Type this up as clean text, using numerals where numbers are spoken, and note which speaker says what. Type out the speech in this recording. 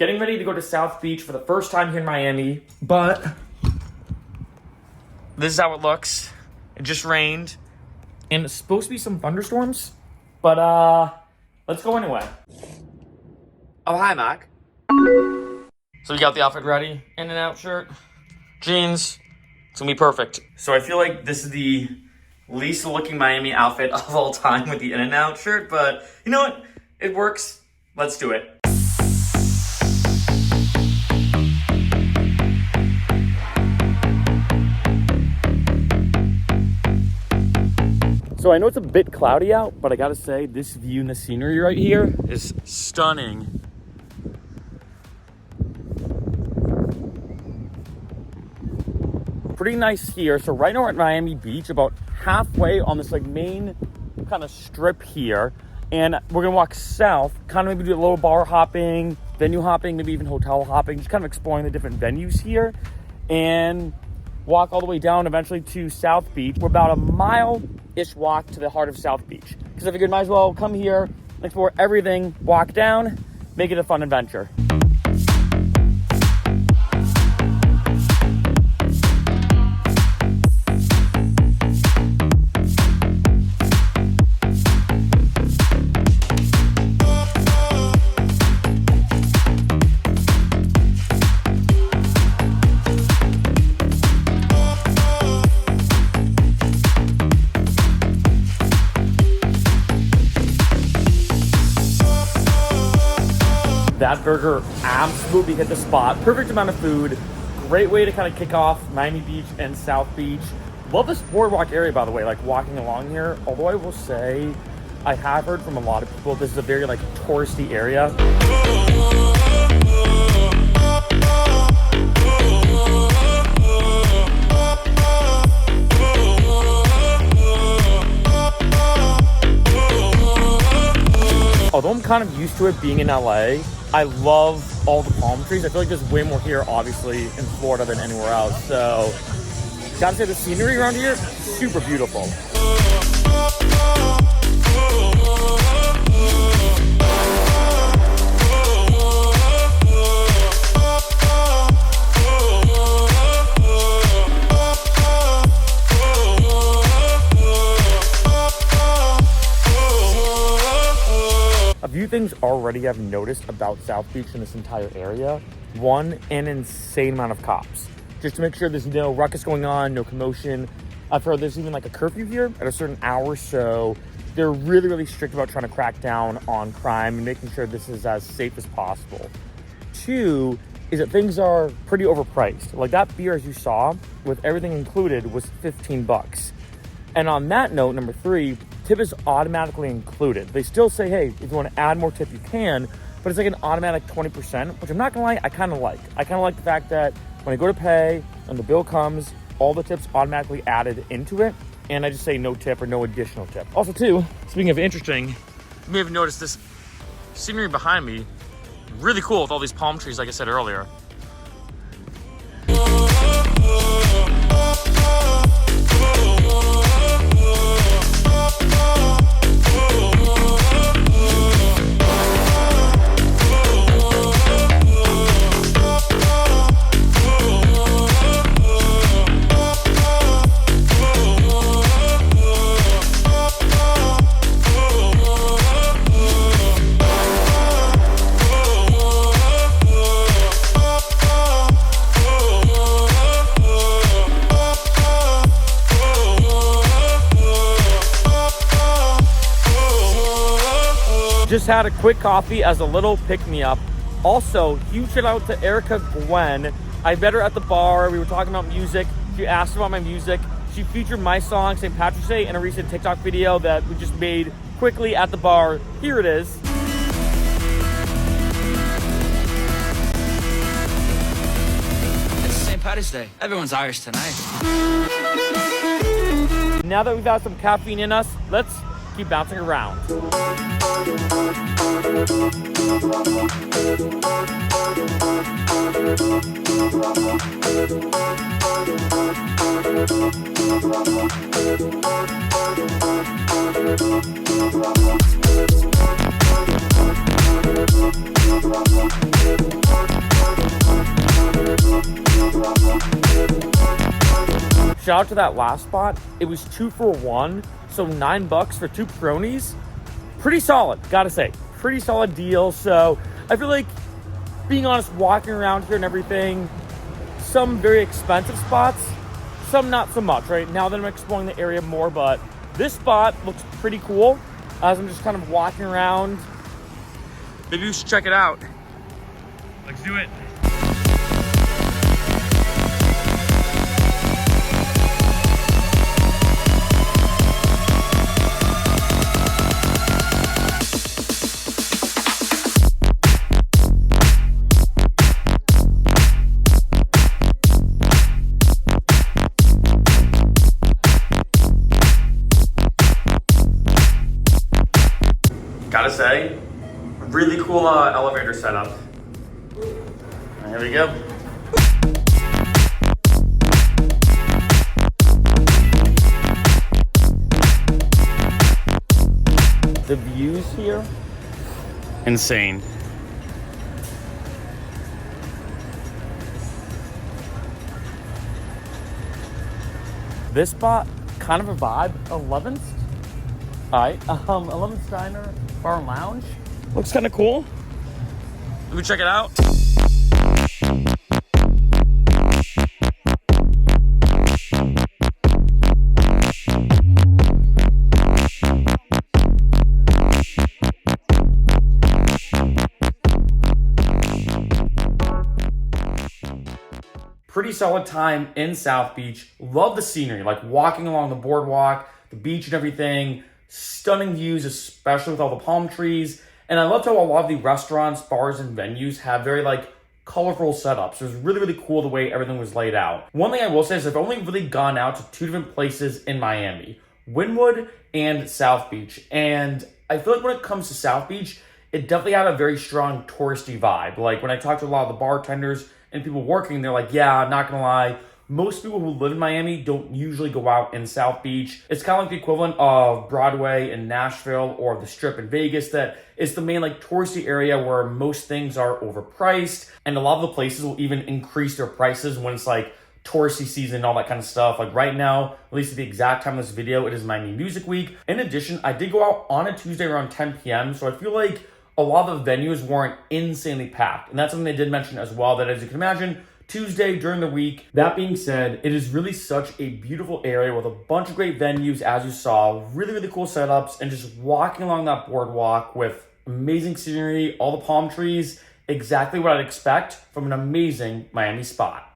Speaker 1: Getting ready to go to South Beach for the first time here in Miami, but this is how it looks. It just rained, and it's supposed to be some thunderstorms, but let's go anyway. Oh, hi, Mac. So we got the outfit ready. In and out shirt, jeans. It's gonna be perfect. So I feel like this is the least looking Miami outfit of all time with the in and out shirt, but you know what? It works. Let's do it. So I know it's a bit cloudy out, but I gotta say, this view and the scenery right here is stunning. Pretty nice here. So right now we're at Miami Beach, about halfway on this like main kind of strip here. And we're gonna walk south, kind of maybe do a little bar hopping, venue hopping, maybe even hotel hopping, just kind of exploring the different venues here. And walk all the way down eventually to South Beach. We're about a mile-ish walk to the heart of South Beach. Because I figured might as well come here, explore everything, walk down, make it a fun adventure. That burger absolutely hit the spot. Perfect amount of food. Great way to kind of kick off Miami Beach and South Beach. Love this boardwalk area, by the way, like walking along here. Although I will say, I have heard from a lot of people, this is a very like touristy area. Although I'm kind of used to it being in LA, I love all the palm trees. I feel like there's way more here, obviously, in Florida than anywhere else. So, gotta say the scenery around here, super beautiful. A few things already I've noticed about South Beach and this entire area. One, an insane amount of cops. Just to make sure there's no ruckus going on, no commotion. I've heard there's even like a curfew here at a certain hour, so they're really, really strict about trying to crack down on crime and making sure this is as safe as possible. Two, is that things are pretty overpriced. Like that beer, as you saw, with everything included, was 15 bucks. And on that note, number three, tip is automatically included. They still say, hey, if you want to add more tip, you can, but it's like an automatic 20%, which I'm not gonna lie, I kind of like. I kind of like the fact that when I go to pay and the bill comes, all the tips automatically added into it, and I just say no tip or no additional tip. Also too, speaking of interesting, you may have noticed this scenery behind me, really cool with all these palm trees, like I said earlier. Just had a quick coffee as a little pick-me-up. Also, huge shout out to Erica Gwen. I met her at the bar. We were talking about music. She asked about my music. She featured my song, St. Patrick's Day, in a recent TikTok video that we just made quickly at the bar. Here it is.
Speaker 2: It's St. Patrick's Day. Everyone's Irish tonight.
Speaker 1: Now that we've got some caffeine in us, let's keep bouncing around. shout out to that last spot. It was 2 for 1, so $9 for 2 Peronis. Pretty solid, gotta say. Pretty solid deal. So I feel like, being honest, walking around here and everything, some very expensive spots, some not so much, right? Now that I'm exploring the area more, but this spot looks pretty cool as I'm just kind of walking around. Maybe you should check it out. Let's do it. Gotta say, really cool elevator setup. Here we go. The views here, insane. This spot, kind of a vibe. 11th. All right, 11th Diner Bar and Lounge. Looks kind of cool. Let me check it out. Pretty solid time in South Beach. Love the scenery, like walking along the boardwalk, the beach and everything. Stunning views, especially with all the palm trees. And I loved how a lot of the restaurants, bars, and venues have very colorful setups. It was really, really cool the way everything was laid out. One thing I will say is I've only really gone out to 2 different places in Miami, Wynwood and South Beach. And I feel like when it comes to South Beach, it definitely had a very strong touristy vibe. Like when I talked to a lot of the bartenders and people working, they're like, yeah, not gonna lie, most people who live in Miami don't usually go out in South Beach. It's kind of like the equivalent of Broadway in Nashville or the Strip in Vegas, that it's the main touristy area where most things are overpriced. And a lot of the places will even increase their prices when it's touristy season and all that kind of stuff. Like right now, at least at the exact time of this video, it is Miami Music Week. In addition, I did go out on a Tuesday around 10 p.m. So I feel like a lot of the venues weren't insanely packed. And that's something they did mention as well, that as you can imagine, Tuesday during the week. That being said, it is really such a beautiful area with a bunch of great venues, as you saw, really, really cool setups, and just walking along that boardwalk with amazing scenery, all the palm trees, exactly what I'd expect from an amazing Miami spot.